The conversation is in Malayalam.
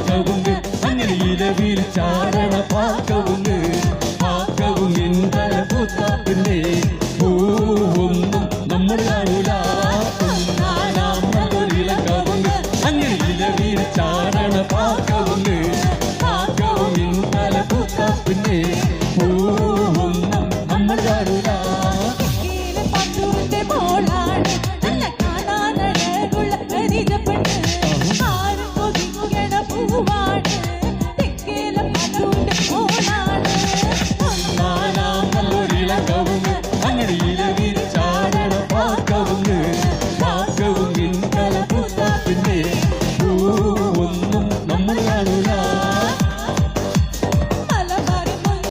കവുങ്ങ് അങ്ങനെ ഇലവിൽ ചാരണ പാക്കവും ഇന്തല പൂത്ത പിന്നെ പൂവൊന്നും നമ്മൾ കാണൂല കവുങ്ങ് അങ്ങനെ ഇലവിൽ ചാരണ പാക്കവും ഇന്തല പൂത്ത പിന്നെ